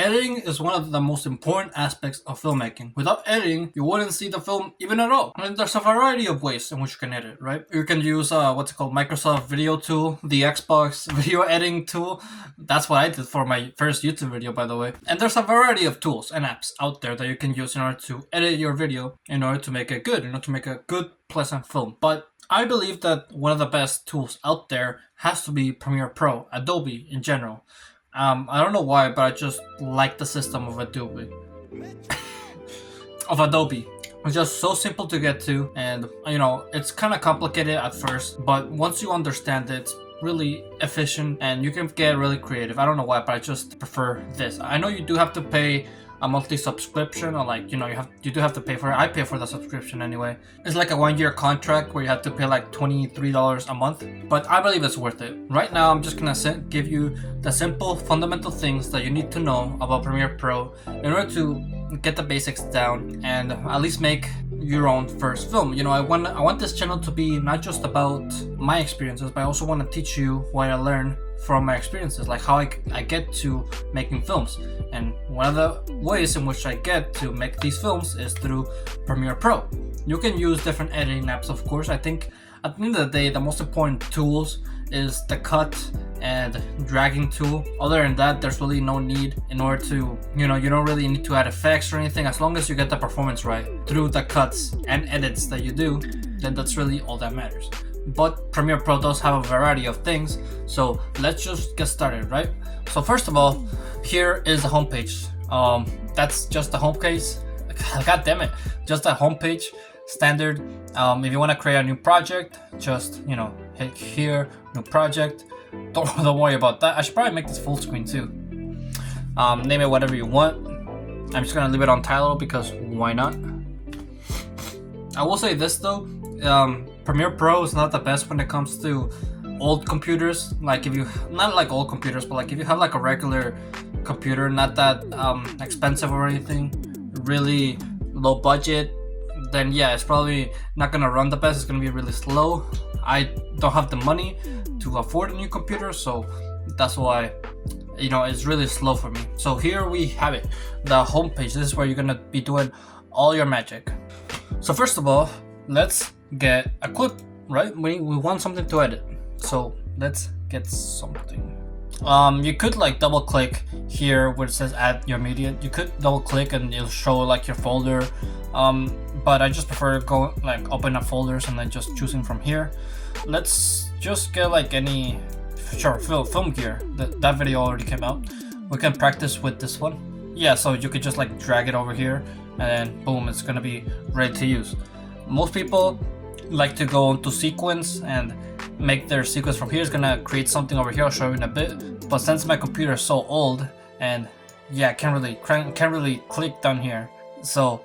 Editing is one of the most important aspects of filmmaking. Without editing, you wouldn't see the film even at all. And there's a variety of ways in which you can edit, right? You can use what's it called, Microsoft Video Tool, the Xbox Video Editing Tool. That's what I did for my first YouTube video, by the way. And there's a variety of tools and apps out there that you can use in order to edit your video, in order to make it good, in order to make a good, pleasant film. But I believe that one of the best tools out there has to be Premiere Pro, Adobe in general. I don't know why, but I just like the system of Adobe. It's just so simple to get to, and it's kind of complicated at first, but once you understand it, it's really efficient and you can get really creative. I don't know why, but I just prefer this. I know you do have to pay a monthly subscription, or you do have to pay for it. I pay for the subscription anyway. It's like a 1-year contract where you have to pay like $23 a month, but I believe it's worth it. Right now, I'm just gonna give you the simple fundamental things that you need to know about Premiere Pro in order to get the basics down and at least make your own first film. I want this channel to be not just about my experiences, but I also want to teach you what I learned from my experiences, like how I get to making films. And one of the ways in which I get to make these films is through Premiere Pro. You can use different editing apps, of course. I think at the end of the day, the most important tools is the cut and dragging tool. Other than that, there's really no need in order to, you don't really need to add effects or anything. As long as you get the performance right through the cuts and edits that you do, then that's really all that matters. But Premiere Pro does have a variety of things, so let's just get started, right? So first of all, here is the homepage. That's just the homepage. God damn it, just a homepage, standard. If you want to create a new project, just hit here, new project. Don't worry about that. I should probably make this full screen too. Name it whatever you want. I'm just gonna leave it on title because why not? I will say this though. Premiere Pro is not the best when it comes to old computers. Like not like old computers, but like if you have like a regular computer, not that expensive or anything, really low budget, then yeah, it's probably not gonna run the best. It's gonna be really slow. I don't have the money to afford a new computer, so that's why it's really slow for me. So here we have it, the homepage. This is where you're gonna be doing all your magic. So first of all, let's get a clip, right? We want something to edit, so let's get something. You could like double click here where it says add your media. You could double click and it'll show like your folder, but I just prefer go like open up folders and then just choosing from here. Let's just get like any film gear. That video already came out. We can practice with this one. Yeah, so you could just like drag it over here and then boom, it's gonna be ready to use. Most people like to go into sequence and make their sequence from here. It's gonna create something over here. I'll show you in a bit. But since my computer is so old and yeah, can't really click down here. So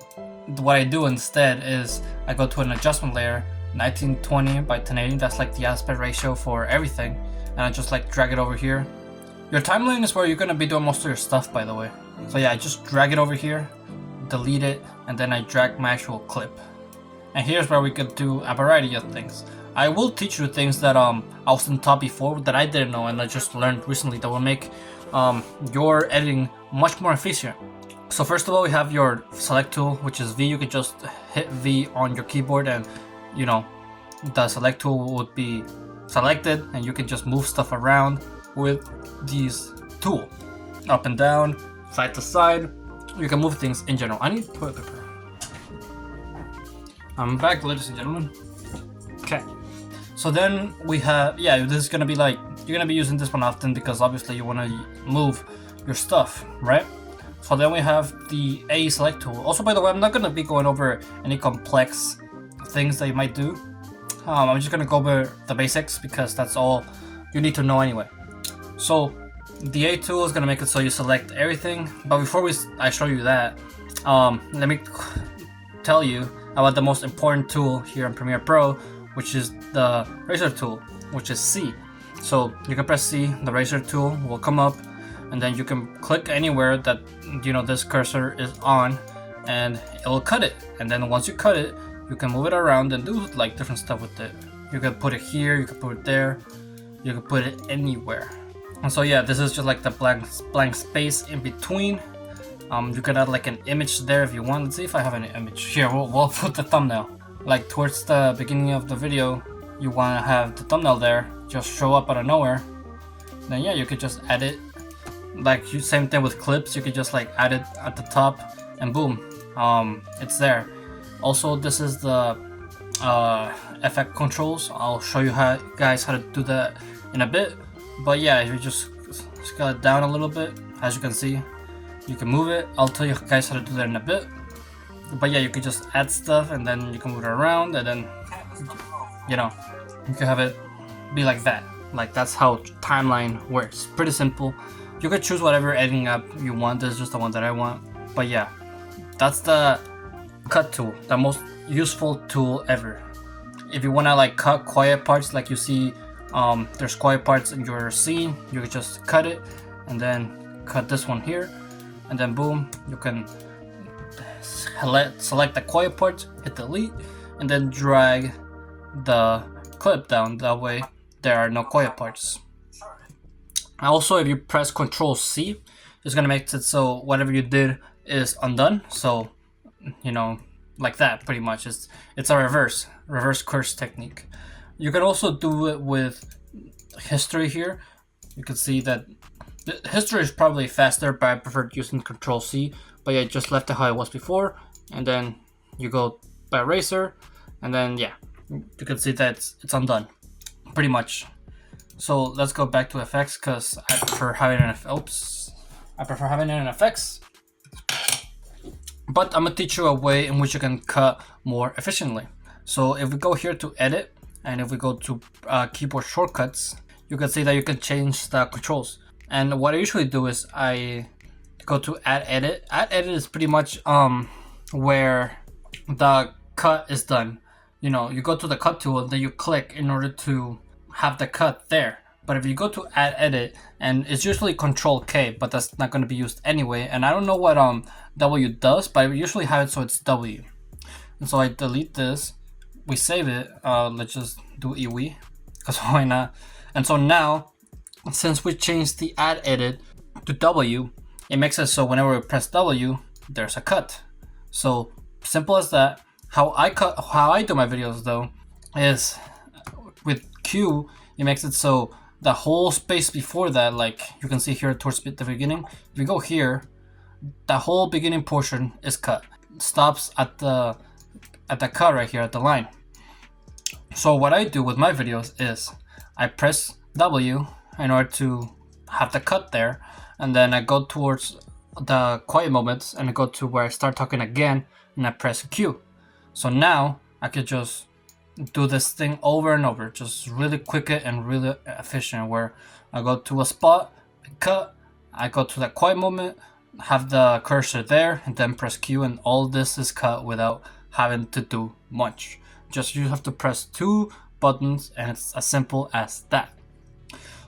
what I do instead is I go to an adjustment layer, 1920 by 1080. That's like the aspect ratio for everything, and I just like drag it over here. Your timeline is where you're gonna be doing most of your stuff, by the way. So yeah, I just drag it over here, delete it, and then I drag my actual clip. And here's where we could do a variety of things. I will teach you things that I wasn't taught before, that I didn't know and I just learned recently, that will make your editing much more efficient. So first of all, we have your select tool, which is V. You could just hit V on your keyboard and the select tool would be selected, and you can just move stuff around with these tool. Up and down, side to side. You can move things in general. I need toilet paper. I'm back, ladies and gentlemen. Okay, so then we have, this is gonna be like, you're gonna be using this one often because obviously you wanna move your stuff, right? So then we have the A select tool. Also, by the way, I'm not gonna be going over any complex things that you might do. I'm just gonna go over the basics because that's all you need to know anyway. So the A tool is gonna make it so you select everything. But before I show you that, let me tell you about the most important tool here in Premiere Pro, which is the razor tool, which is C. So you can press C, the razor tool will come up, and then you can click anywhere that this cursor is on, and it will cut it. And then once you cut it, you can move it around and do like different stuff with it. You can put it here, you can put it there, you can put it anywhere. And so yeah, this is just like the blank space in between You could add like an image there if you want. Let's see if I have an image. Here, we'll put the thumbnail. Like towards the beginning of the video, you want to have the thumbnail there, just show up out of nowhere. Then yeah, you could just add it. Like same thing with clips, you could just like add it at the top and boom, it's there. Also, this is the effect controls. I'll show you guys how to do that in a bit. But yeah, if you just scale it down a little bit, as you can see, you can move it. I'll tell you guys how to do that in a bit. But yeah, you can just add stuff and then you can move it around, and then you know, you can have it be like that. Like that's how timeline works. Pretty simple. You could choose whatever editing app you want. This is just the one that I want. But yeah, that's the cut tool, the most useful tool ever. If you wanna like cut quiet parts, like you see, there's quiet parts in your scene, you could just cut it and then cut this one here, and then boom, you can select the quiet parts, hit delete, and then drag the clip down. That way there are no quiet parts. Also, if you press Ctrl C, it's gonna make it so whatever you did is undone. So, you know, like that pretty much. It's a reverse curse technique. You can also do it with history here. You can see that the history is probably faster, but I prefer using Ctrl C. But yeah, just left it how it was before, and then you go by eraser, and then yeah, you can see that it's undone, pretty much. So let's go back to effects, because I prefer having an effects. But I'm gonna teach you a way in which you can cut more efficiently. So if we go here to edit, and if we go to keyboard shortcuts, you can see that you can change the controls. And what I usually do is I go to add edit. Add edit is pretty much where the cut is done. You know, you go to the cut tool and then you click in order to have the cut there. But if you go to add edit, and it's usually Control K, but that's not going to be used anyway. And I don't know what W does, but I usually have it so it's W. And so I delete this, we save it. Let's just do EW, because why not? And so now, since we changed the add edit to W, it makes it so whenever we press W, there's a cut. So simple as that. How I do my videos though is with Q. It makes it so the whole space before that, like you can see here towards the beginning, if you go here, the whole beginning portion is cut. Stops at the cut right here at the line. So what I do with my videos is I press W in order to have the cut there, and then I go towards the quiet moments and I go to where I start talking again, and I press Q. So now I could just do this thing over and over, just really quick and really efficient, where I go to a spot, cut, I go to that quiet moment, have the cursor there, and then press Q, and all this is cut without having to do much. Just you have to press 2 buttons, and it's as simple as that.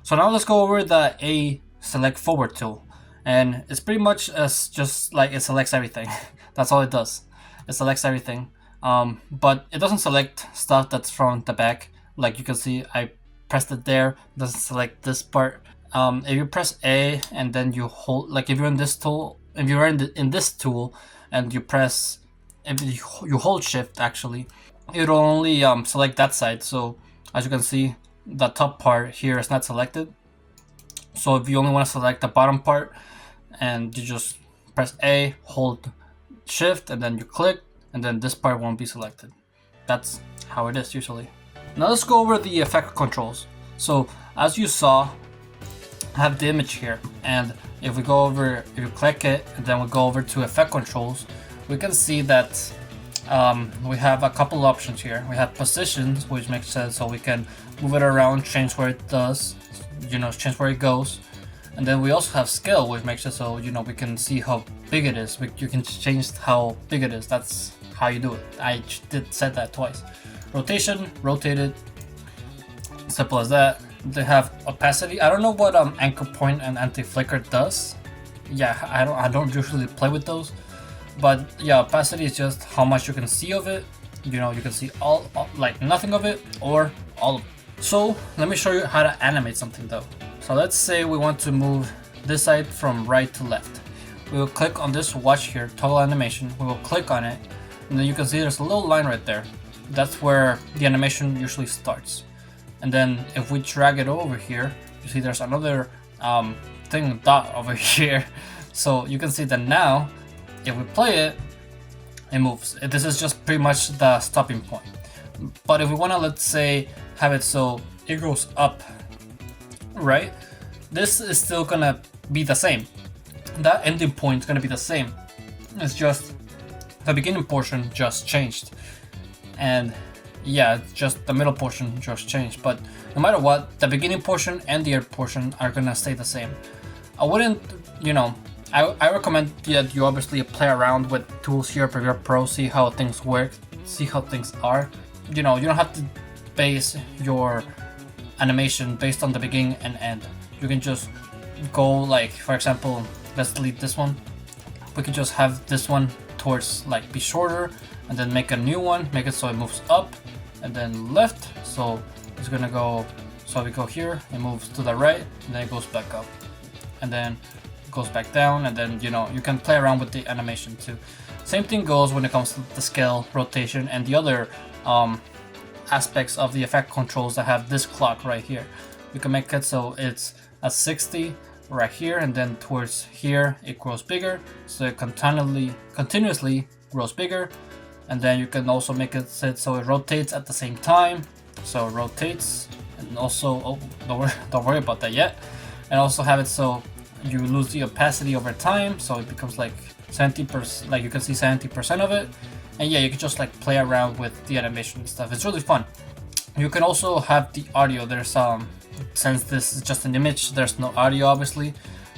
So now let's go over the A select forward tool, and it's pretty much as just like it selects everything. That's all it does. It selects everything. But it doesn't select stuff that's from the back. Like you can see, I pressed it there. It doesn't select this part. If you press A and then you hold, like if you're in this tool, if you're in this tool and you press, if you hold Shift, actually, it'll only select that side. So as you can see, the top part here is not selected. So if you only want to select the bottom part, and you just press A, hold Shift, and then you click, and then this part won't be selected. That's how it is usually. Now let's go over the effect controls. So as you saw, I have the image here, and if we go over, if you click it, and then we go over to effect controls, we can see that we have a couple options here. We have positions, which makes sense, so we can move it around, change where it does, you know, change where it goes. And then we also have scale, which makes it so, you know, we can see how big it is. You can change how big it is. That's how you do it. I did said that twice. Rotation, rotate it. Simple as that. They have opacity. I don't know what anchor point and anti-flicker does. Yeah, I don't usually play with those. But yeah, opacity is just how much you can see of it. You know, you can see all like nothing of it or all of it. So let me show you how to animate something though. So let's say we want to move this side from right to left. we will click on this watch here, toggle animation. We will click on it, and then you can see there's a little line right there. That's where the animation usually starts. And then if we drag it over here, you see there's another thing dot over here. So you can see that now, if we play it, it moves. This is just pretty much the stopping point. But if we want to, let's say, have it so it goes up, right? This is still gonna be the same. That ending point is gonna be the same. It's just the beginning portion just changed. And yeah, just the middle portion just changed. But no matter what, the beginning portion and the end portion are gonna stay the same. I wouldn't, I recommend that you obviously play around with tools here, Premiere Pro, see how things work, see how things are. You don't have to base your animation based on the beginning and end. You can just go, like, for example, let's delete this one. We can just have this one towards, like, be shorter, and then make a new one, make it so it moves up and then left. So it's gonna go, so we go here, it moves to the right, and then it goes back up, and then it goes back down, and then you can play around with the animation too. Same thing goes when it comes to the scale, rotation, and the other aspects of the effect controls that have this clock right here. You can make it so it's at 60 right here, and then towards here it grows bigger, so it continuously grows bigger. And then you can also make it set so it rotates at the same time, so it rotates. And also, don't worry about that yet. And also have it so you lose the opacity over time, so it becomes like 70%, like you can see 70% of it. And yeah, you can just like play around with the animation and stuff. It's really fun. You can also have the audio. There's since this is just an image, there's no audio obviously,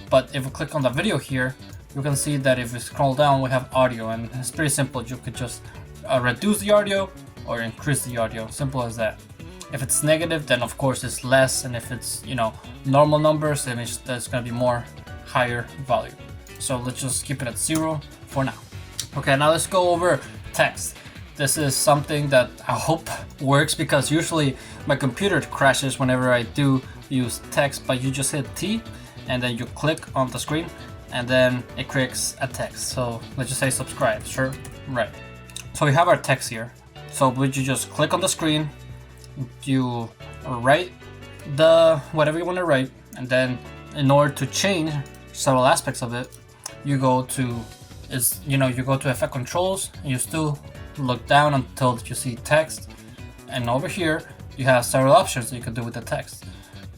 but if we click on the video here, you can see that if we scroll down, we have audio, and it's pretty simple. You could just reduce the audio or increase the audio, simple as that. If it's negative, then of course it's less, and if it's normal numbers, then there's gonna be more higher value. So let's just keep it at 0 for now. Okay, now let's go over text. This is something that I hope works, because usually my computer crashes whenever I do use text, but you just hit T and then you click on the screen and then it creates a text. So let's just say subscribe, sure, right. So we have our text here. So would you just click on the screen, you write whatever you want to write, and then in order to change several aspects of it, you go to effect controls, and you still look down until you see text, and over here you have several options that you can do with the text.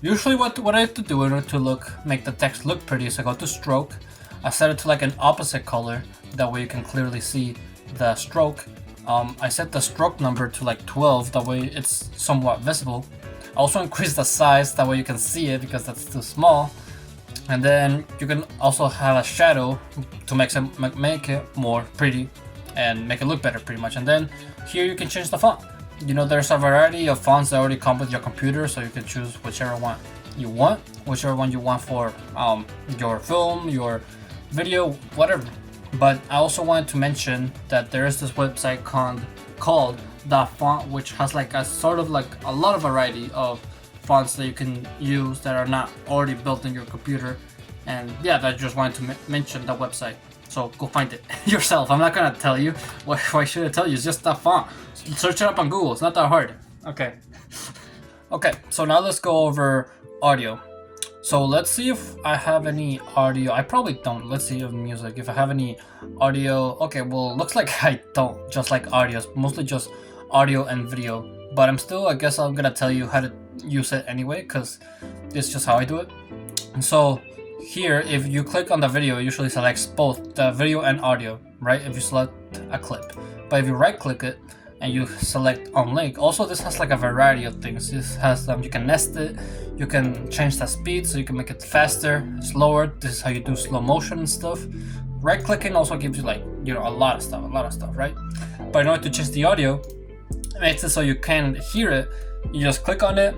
Usually what I have to do in order to make the text look pretty is I go to stroke. I set it to like an opposite color, that way you can clearly see the stroke. I set the stroke number to like 12, that way it's somewhat visible. I also increase the size, that way you can see it, because that's too small. And then you can also have a shadow to make it more pretty and make it look better pretty much. And then here you can change the font. There's a variety of fonts that already come with your computer, so you can choose whichever one you want for your film, your video, whatever. But I also wanted to mention that there is this website called The Font, which has like a sort of like a lot of variety of fonts that you can use that are not already built in your computer. And yeah, I just wanted to mention the website. So go find it yourself. I'm not gonna tell you. Why should I tell you? It's just The Font. Search it up on Google. It's not that hard. Okay. Okay, so now let's go over audio. So let's see if I have any audio. I probably don't. Let's see if music. If I have any audio. Okay, well, looks like I don't. Just like audio. It's mostly just audio and video. But I guess I'm gonna tell you how to use it anyway, because it's just how I do it. And so here, if you click on the video, it usually selects both the video and audio, right? If you select a clip. But if you right click it and you select on link, also this has like a variety of things. This has you can nest it, you can change the speed, so you can make it faster, slower. This is how you do slow motion and stuff. Right clicking also gives you like a lot of stuff, right? But in order to change the audio, it makes it so you can hear it. You just click on it,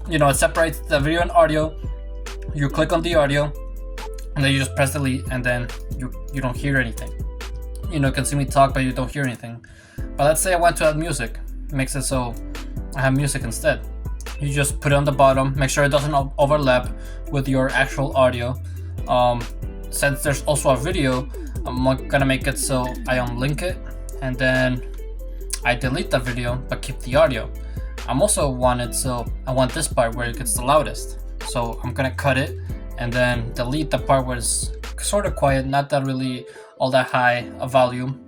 it separates the video and audio. You click on the audio, and then you just press delete, and then you don't hear anything. You can see me talk, but you don't hear anything. But let's say I want to add music. It makes it so I have music instead. You just put it on the bottom, make sure it doesn't overlap with your actual audio. since there's also a video, I'm gonna make it so I unlink it and then I delete the video but keep the audio. I'm also want it so I want this part where it gets the loudest. So I'm gonna cut it and then delete the part where it's sort of quiet, not that really all that high a volume,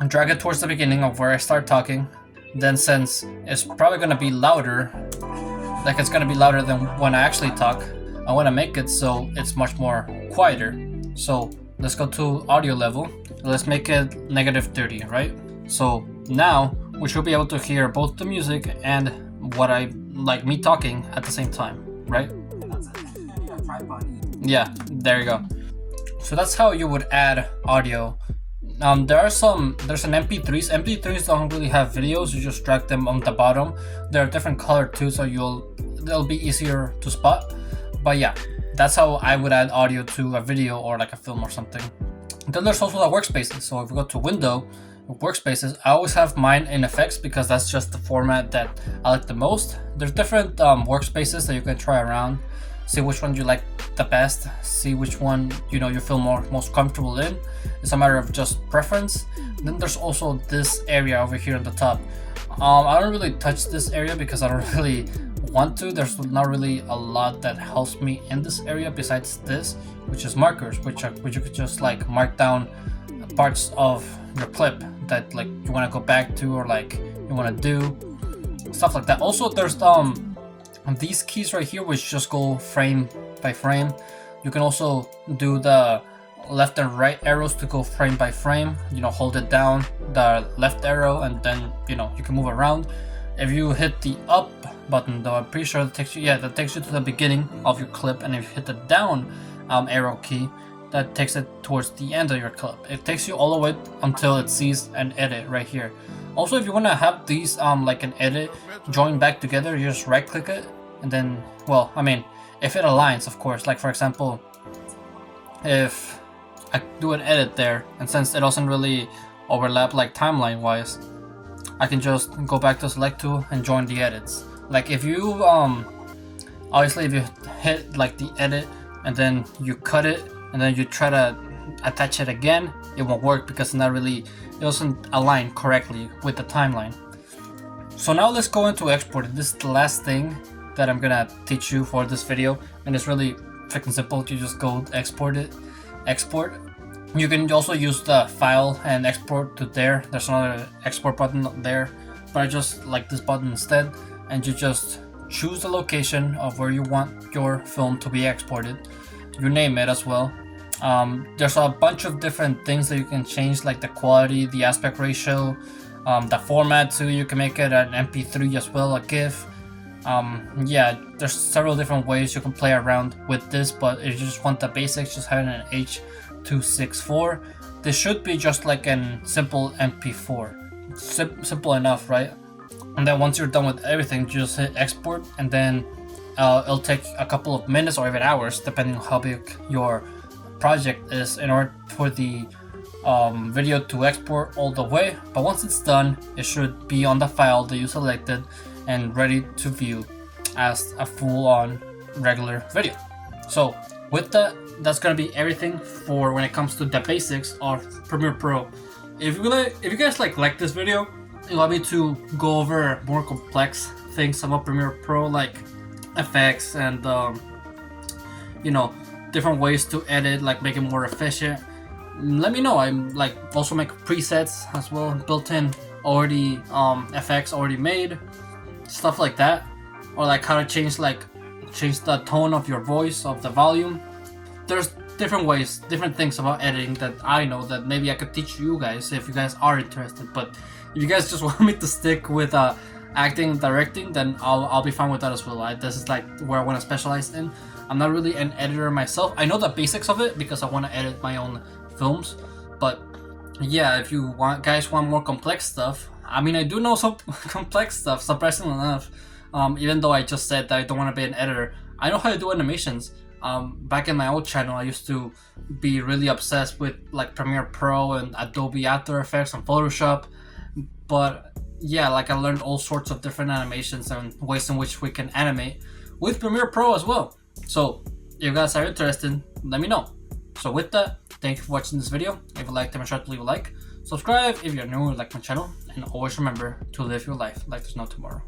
and drag it towards the beginning of where I start talking. Then since it's probably gonna be louder, like it's gonna be louder than when I actually talk, I wanna make it so it's much more quieter. So let's go to audio level. Let's make it -30, right? So now we should be able to hear both the music and what I like me talking at the same time, right? Yeah, there you go. So that's how you would add audio. There's an MP3s. MP3s don't really have videos. You just drag them on the bottom. They're a different color too, so they'll be easier to spot. But yeah, that's how I would add audio to a video or like a film or something. Then there's also the workspaces. So if we go to Window, workspaces, I always have mine in effects because that's just the format that I like the most. There's different workspaces that you can try around, see which one you like the best, see which one you feel most comfortable in. It's a matter of just preference. Then there's also this area over here on the top. I don't really touch this area because I don't really want to. There's not really a lot that helps me in this area besides this, which is markers, which you could just like mark down parts of your clip that like you want to go back to or like you want to do stuff like that. Also there's these keys right here which just go frame by frame. You can also do the left and right arrows to go frame by frame. Hold it down, the left arrow, and then you can move around. If you hit the up button though, I'm pretty sure that takes you to the beginning of your clip, and if you hit the down arrow key, that takes it towards the end of your clip. It takes you all the way until it sees an edit right here. Also, if you want to have these like an edit join back together, you just right click it and then, well, I mean, if it aligns, of course. Like for example, if I do an edit there, and since it doesn't really overlap like timeline wise, I can just go back to select tool and join the edits. Like if you obviously if you hit like the edit and then you cut it and then you try to attach it again, it won't work because it doesn't align correctly with the timeline. So now let's go into export. This is the last thing that I'm gonna teach you for this video, and it's really freaking simple. You just go export. You can also use the file and export to there. There's another export button there, but I just like this button instead. And you just choose the location of where you want your film to be exported. You name it as well. There's a bunch of different things that you can change, like the quality, the aspect ratio, the format too. You can make it an MP3 as well, a GIF. Yeah, there's several different ways you can play around with this, but if you just want the basics, just have an H.264. This should be just like a simple MP4. Simple enough, right? And then once you're done with everything, you just hit export, and then it'll take a couple of minutes or even hours, depending on how big your project is, in order for the video to export all the way. But once it's done, it should be on the file that you selected and ready to view as a full-on regular video. So with that, that's gonna be everything for when it comes to the basics of Premiere Pro. If you guys like this video, you want me to go over more complex things about Premiere Pro, like effects and different ways to edit, like make it more efficient, let me know. I'm like also make presets as well, built-in already effects already made, stuff like that, or like how to change the tone of your voice, of the volume. There's different ways, different things about editing that I know that maybe I could teach you guys if you guys are interested. But if you guys just want me to stick with acting, directing, then I'll be fine with that as well. This is like where I want to specialize in. I'm not really an editor myself. I know the basics of it because I want to edit my own films. But yeah, if you guys want more complex stuff, I mean, I do know some complex stuff, surprisingly enough. Even though I just said that I don't want to be an editor, I know how to do animations. Back in my old channel, I used to be really obsessed with like Premiere Pro and Adobe After Effects and Photoshop. But yeah, like I learned all sorts of different animations and ways in which we can animate with Premiere Pro as well. So if you guys are interested, let me know. So with that, thank you for watching this video. If you liked it, make sure to leave a like. Subscribe if you're new or like my channel. And always remember to live your life like there's no tomorrow.